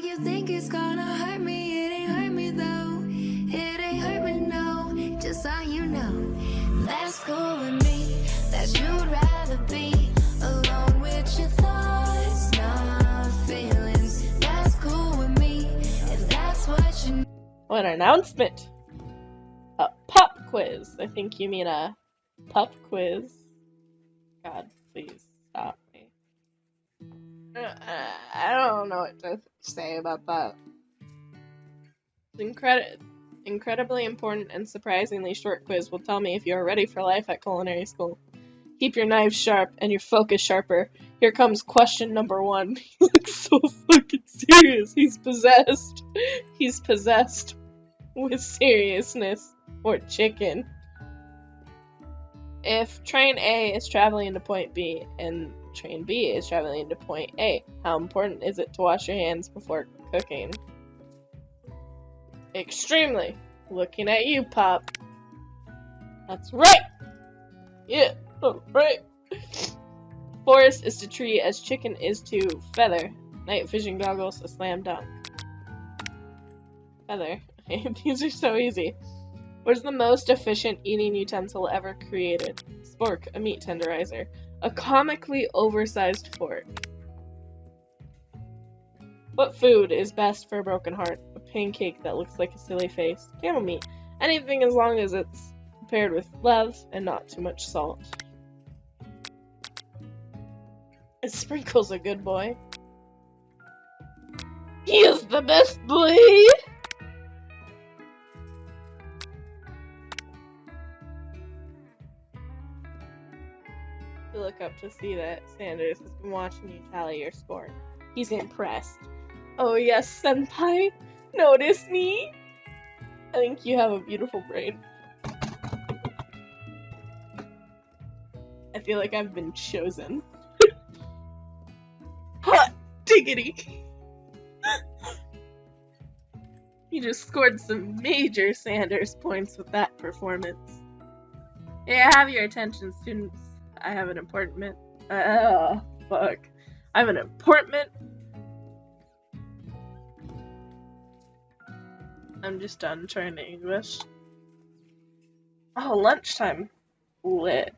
like you think it's gonna hurt me. It ain't hurt me though. It ain't hurt me, no. Just so you know, that's cool with me. That you'd rather be alone with your thoughts, not feelings. That's cool with me. If that's what you need. Oh, an announcement. A pop quiz. I think you mean a pup quiz. God, please stop me. I don't know what to say about that. Incredibly important and surprisingly short quiz will tell me if you are ready for life at culinary school. Keep your knives sharp and your focus sharper. Here comes question number 1. He looks so fucking serious. He's possessed. He's possessed with seriousness or chicken. If train A is traveling into point B and train B is traveling into point A, how important is it to wash your hands before cooking? Extremely. Looking at you, Pop. That's right. Yeah, right. Forest is to tree as chicken is to feather. Night vision goggles, a slam dunk. Feather. These are so easy. What is the most efficient eating utensil ever created? Spork, a meat tenderizer. A comically oversized fork. What food is best for a broken heart? A pancake that looks like a silly face. Camel meat. Anything as long as it's prepared with love and not too much salt. A sprinkle's a good boy. He is the best boy! You look up to see that Sanders has been watching you tally your score. He's impressed. Oh yes, senpai, notice me? I think you have a beautiful brain. I feel like I've been chosen. Hot diggity! You just scored some major Sanders points with that performance. Hey, I have your attention, students. I have an appointment. Fuck. I have an appointment. I'm just done trying to English. Oh, lunchtime. Lit.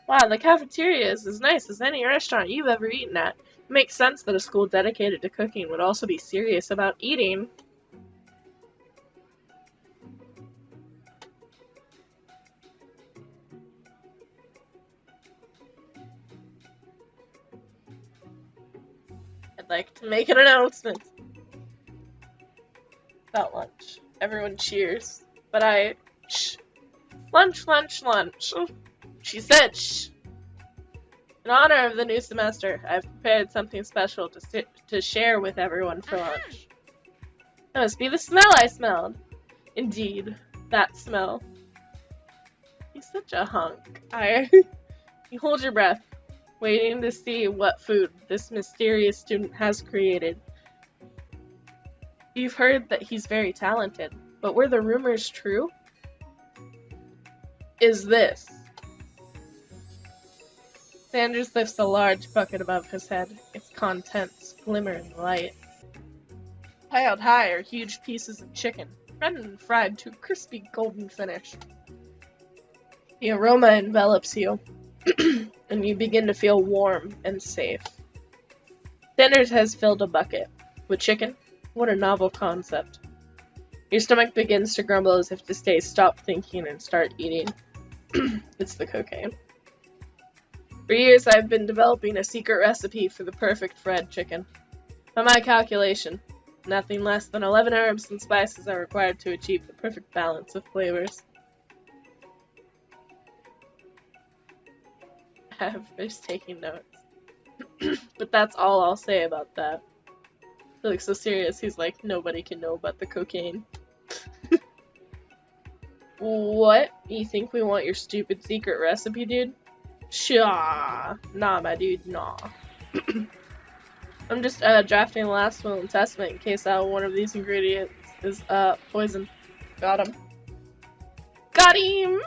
Wow, the cafeteria is as nice as any restaurant you've ever eaten at. It makes sense that a school dedicated to cooking would also be serious about eating. I'd like to make an announcement about lunch. Everyone cheers. But I... Shh. Lunch, lunch, lunch. She said shh. In honor of the new semester, I've prepared something special to share with everyone for lunch. That must be the smell I smelled. Indeed, that smell. He's such a hunk. You hold your breath, waiting to see what food this mysterious student has created. You've heard that he's very talented, but were the rumors true? Is this? Sanders lifts a large bucket above his head. Its contents glimmer in the light. Piled high are huge pieces of chicken, red and fried to a crispy golden finish. The aroma envelops you, and you begin to feel warm and safe. Sanders has filled a bucket with chicken. What a novel concept. Your stomach begins to grumble as if to say stop thinking and start eating. It's the cocaine. For years I've been developing a secret recipe for the perfect fried chicken. By my calculation, nothing less than 11 herbs and spices are required to achieve the perfect balance of flavors. I'm just taking notes. But that's all I'll say about that. He looks so serious, he's like, nobody can know about the cocaine. What? You think we want your stupid secret recipe, dude? Nah, my dude, nah. I'm just drafting the last will and testament in case one of these ingredients is poison. Got him. Got him!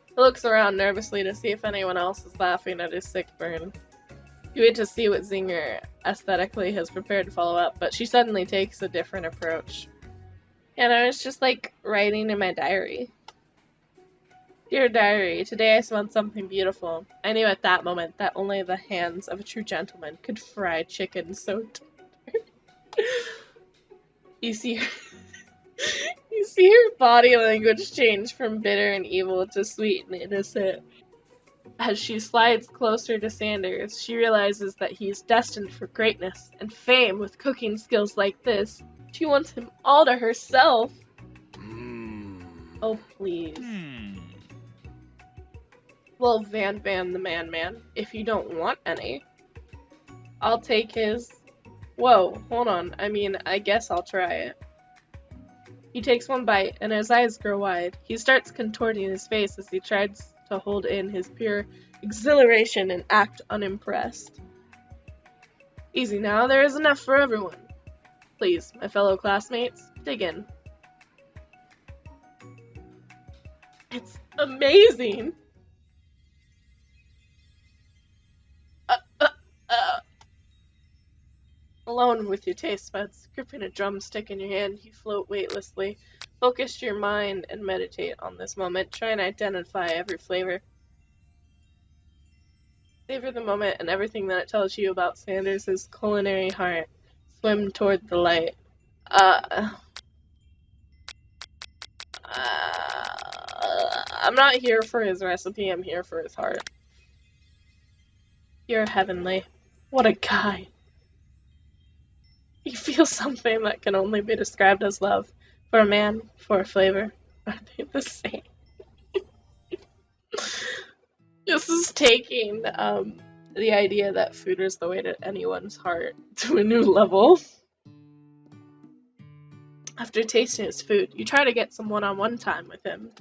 He looks around nervously to see if anyone else is laughing at his sick burn. You wait to see what Zinger aesthetically has prepared to follow up, but she suddenly takes a different approach. And I was just like writing in my diary. Dear diary, today I smelled something beautiful. I knew at that moment that only the hands of a true gentleman could fry chicken so tender. You see her body language change from bitter and evil to sweet and innocent. As she slides closer to Sanders, she realizes that he's destined for greatness and fame with cooking skills like this. She wants him all to herself. Oh, please. Well, Van the man, if you don't want any. I'll take his... Whoa, hold on. I guess I'll try it. He takes one bite, and his eyes grow wide. He starts contorting his face as he tries to hold in his pure exhilaration and act unimpressed. Easy now, there is enough for everyone. Please, my fellow classmates, dig in. It's amazing! Alone with your taste buds, gripping a drumstick in your hand, you float weightlessly. Focus your mind and meditate on this moment. Try and identify every flavor. Savor the moment and everything that it tells you about Sanders' culinary heart. Swim toward the light. I'm not here for his recipe, I'm here for his heart. You're heavenly. What a guy. You feel something that can only be described as love. For a man, for a flavor. Are they the same? This is taking the idea that food is the way to anyone's heart to a new level. After tasting his food, you try to get some one-on-one time with him.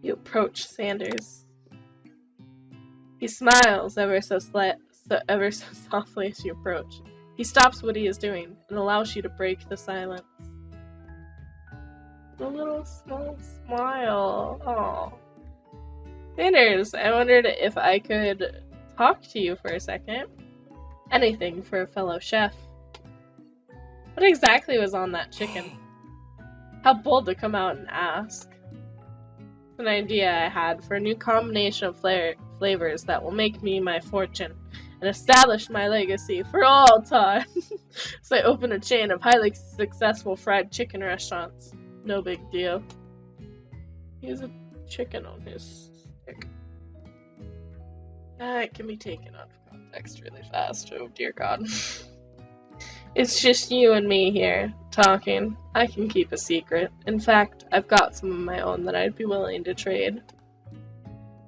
You approach Sanders. He smiles ever so softly as you approach. He stops what he is doing and allows you to break the silence. A little small smile. Aww. Sanders, I wondered if I could talk to you for a second. Anything for a fellow chef. What exactly was on that chicken? How bold to come out and ask. It's an idea I had for a new combination of flavors that will make me my fortune and establish my legacy for all time. So I opened a chain of highly successful fried chicken restaurants. No big deal. He has a chicken on his stick. It can be taken out of context really fast. Oh dear God. It's just you and me here, talking. I can keep a secret. In fact, I've got some of my own that I'd be willing to trade.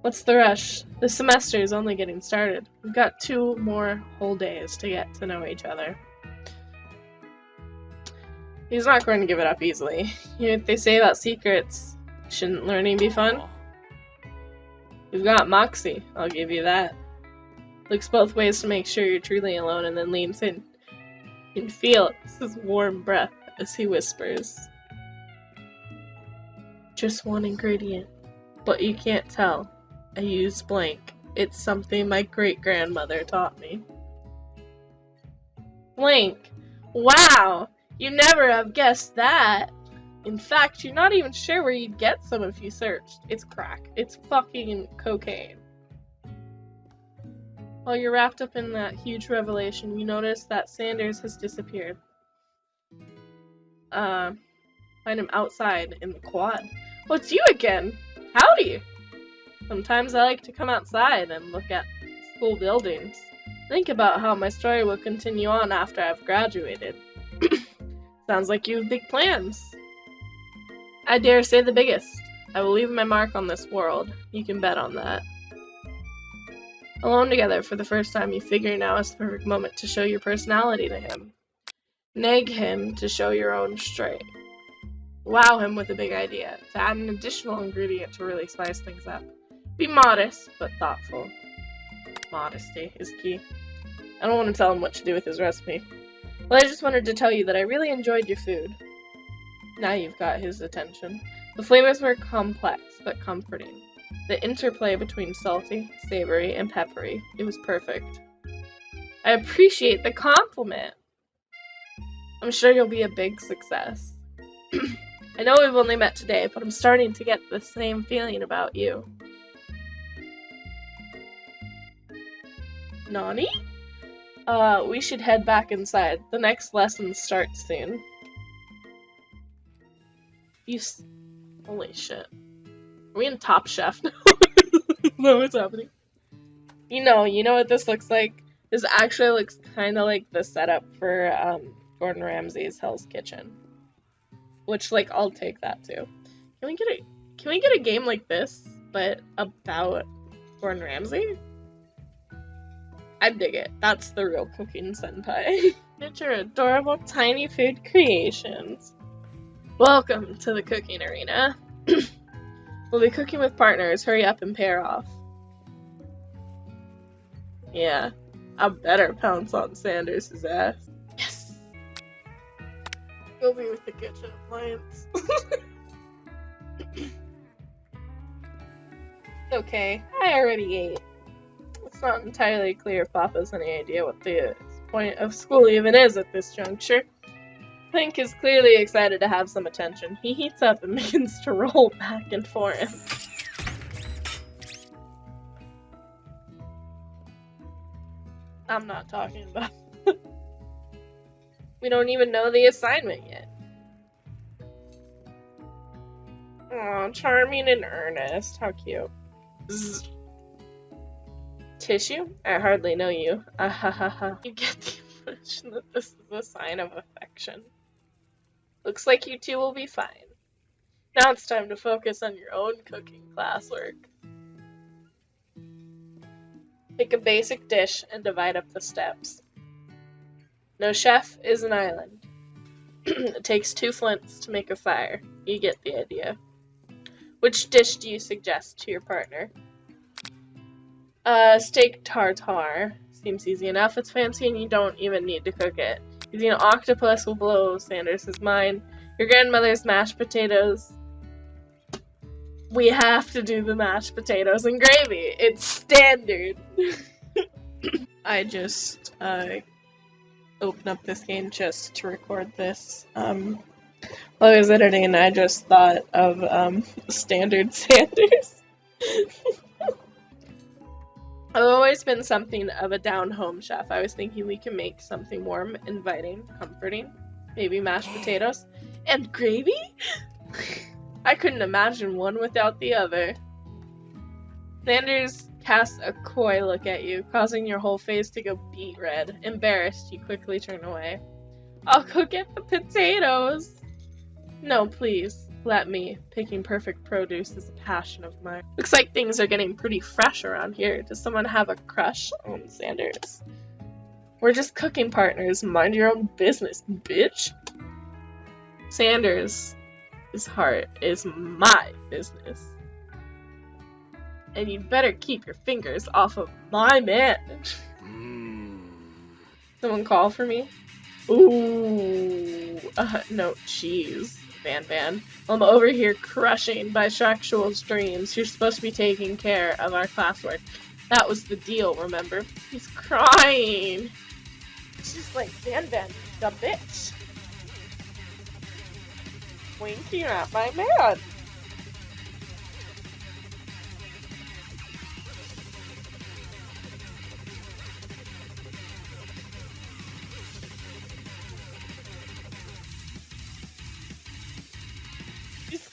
What's the rush? The semester is only getting started. We've got 2 more whole days to get to know each other. He's not going to give it up easily. You know what they say about secrets? Shouldn't learning be fun? You've got moxie, I'll give you that. Looks both ways to make sure you're truly alone and then leans in. You can feel his warm breath as he whispers. Just one ingredient, but you can't tell. I used blank. It's something my great-grandmother taught me. Blank. Wow! You never have guessed that! In fact, you're not even sure where you'd get some if you searched. It's crack. It's fucking cocaine. While you're wrapped up in that huge revelation, you notice that Sanders has disappeared. Find him outside in the quad. Well, it's you again! Howdy! Sometimes I like to come outside and look at school buildings. Think about how my story will continue on after I've graduated. Sounds like you have big plans. I dare say the biggest. I will leave my mark on this world. You can bet on that. Alone together for the first time, you figure now is the perfect moment to show your personality to him. Nag him to show your own strength. Wow him with a big idea, to add an additional ingredient to really spice things up. Be modest, but thoughtful. Modesty is key. I don't want to tell him what to do with his recipe. Well, I just wanted to tell you that I really enjoyed your food. Now you've got his attention. The flavors were complex, but comforting. The interplay between salty, savory, and peppery, it was perfect. I appreciate the compliment. I'm sure you'll be a big success. I know we've only met today, but I'm starting to get the same feeling about you. Nani? We should head back inside. The next lesson starts soon. Holy shit. Are we in Top Chef now? No, what's happening? You know what this looks like? This actually looks kind of like the setup for Gordon Ramsay's Hell's Kitchen. Which, like, I'll take that too. Can we get a game like this, but about Gordon Ramsay? I dig it. That's the real cooking senpai. Your adorable tiny food creations. Welcome to the cooking arena. We'll be cooking with partners. Hurry up and pair off. Yeah, I better pounce on Sanders' ass. Yes! Go be with the kitchen appliance. Okay, I already ate. It's not entirely clear if Papa has any idea what the point of school even is at this juncture. Pink is clearly excited to have some attention. He heats up and begins to roll back and forth. I'm not talking about. We don't even know the assignment yet. Aw, charming and earnest. How cute. Zzz. Tissue? I hardly know you. Ahahaha. You get the impression that this is a sign of affection. Looks like you two will be fine. Now it's time to focus on your own cooking classwork. Pick a basic dish and divide up the steps. No chef is an island. It takes 2 flints to make a fire. You get the idea. Which dish do you suggest to your partner? Steak tartare. Seems easy enough. It's fancy and you don't even need to cook it. Using an octopus will blow Sanders' mind. Your grandmother's mashed potatoes. We have to do the mashed potatoes and gravy. It's standard. I just opened up this game just to record this. While I was editing, and I just thought of standard Sanders. I've always been something of a down-home chef. I was thinking we can make something warm, inviting, comforting. Maybe mashed potatoes. And gravy? I couldn't imagine one without the other. Sanders casts a coy look at you, causing your whole face to go beet red. Embarrassed, you quickly turn away. I'll go get the potatoes. No, please. Let me. Picking perfect produce is a passion of mine. Looks like things are getting pretty fresh around here. Does someone have a crush on Sanders? We're just cooking partners. Mind your own business, bitch. Sanders' heart is my business. And you better keep your fingers off of my man. Someone call for me? Ooh. No, jeez. Van. I'm over here crushing bisexual dreams. You're supposed to be taking care of our classwork. That was the deal, remember? He's crying. She's like, Van, the bitch. Winking at my man.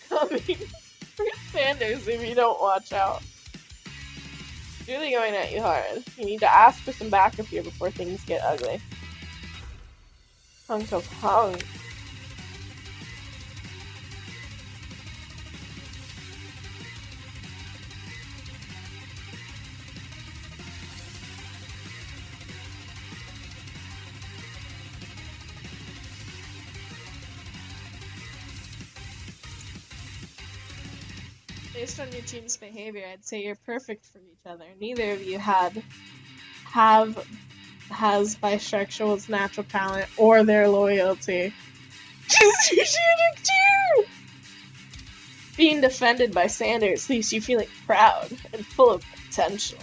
Coming for Sanders if you don't watch out. It's really going at you hard. You need to ask for some backup here before things get ugly. Hunk of hunk. Based on your team's behavior, I'd say you're perfect for each other. Neither of you has bisexual's natural talent or their loyalty. Just too too. Being defended by Sanders leaves you feeling proud and full of potential.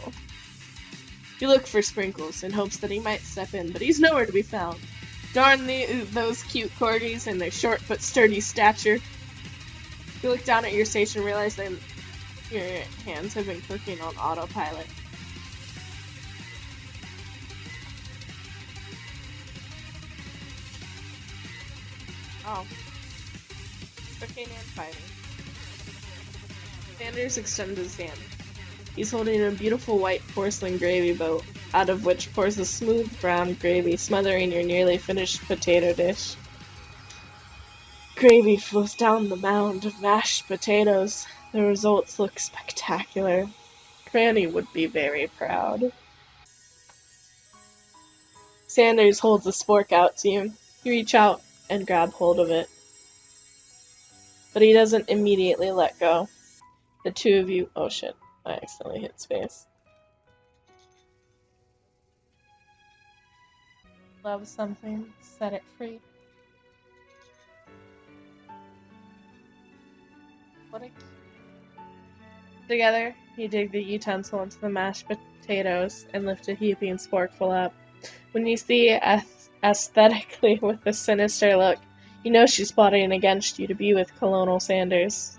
You look for Sprinkles in hopes that he might step in, but he's nowhere to be found. Darn those cute corgis and their short but sturdy stature. You look down at your station and realize that your hands have been cooking on autopilot. Oh. Cooking and fighting. Sanders extends his hand. He's holding a beautiful white porcelain gravy boat, out of which pours a smooth brown gravy, smothering your nearly finished potato dish. Gravy flows down the mound of mashed potatoes. The results look spectacular. Granny would be very proud. Sanders holds a spork out to you. You reach out and grab hold of it. But he doesn't immediately let go. The two of you... Oh shit, I accidentally hit space. Love something, set it free. Together, you dig the utensil into the mashed potatoes and lift a heaping sporkful up. When you see aesthetically with a sinister look, you know she's plotting against you to be with Colonel Sanders.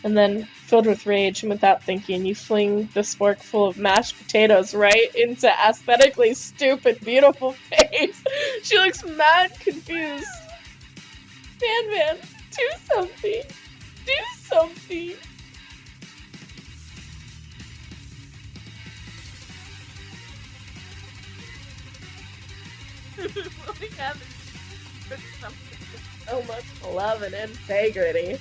And then, filled with rage and without thinking, you fling the sporkful of mashed potatoes right into aesthetically stupid, beautiful face. She looks mad confused. Man, do something. Do something. We haven't put something with so much love and integrity.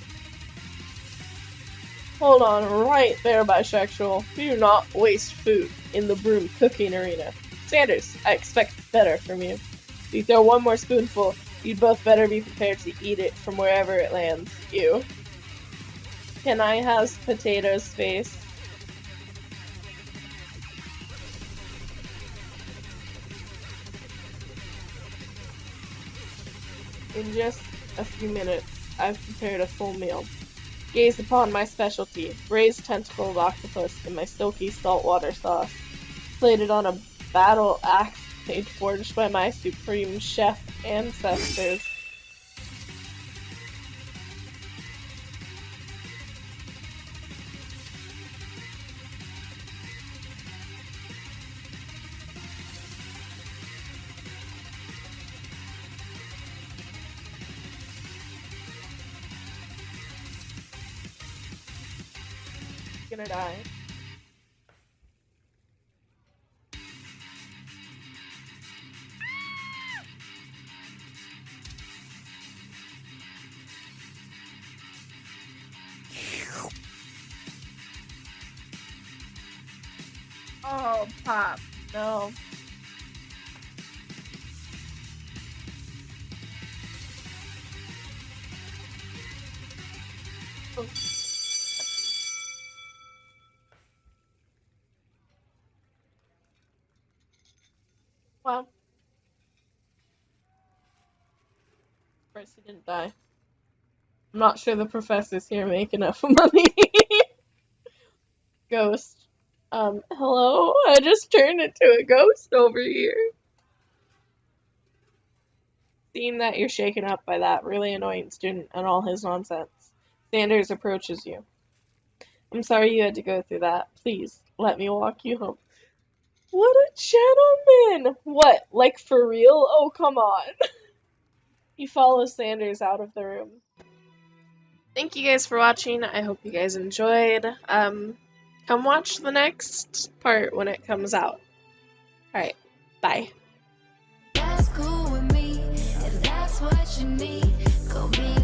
Hold on right there, bisexual. You do not waste food in the broom cooking arena. Sanders, I expect better from you. If you throw one more spoonful, you'd both better be prepared to eat it from wherever it lands. You. Can I have potatoes face? In just a few minutes, I've prepared a full meal. Gaze upon my specialty, braised tentacled octopus in my silky saltwater sauce, plated on a battle axe blade forged by my supreme chef ancestors. Gonna die. Oh, Pop, no. Oh. Well, of course he didn't die. I'm not sure the professors here make enough money. Ghost. Hello? I just turned into a ghost over here. Seeing that you're shaken up by that really annoying student and all his nonsense, Sanders approaches you. I'm sorry you had to go through that. Please, let me walk you home. What a gentleman! What, like for real? Oh, come on. You follow Sanders out of the room. Thank you guys for watching. I hope you guys enjoyed. Come watch the next part when it comes out. Alright, bye. That's cool with me, if that's what you need. Go be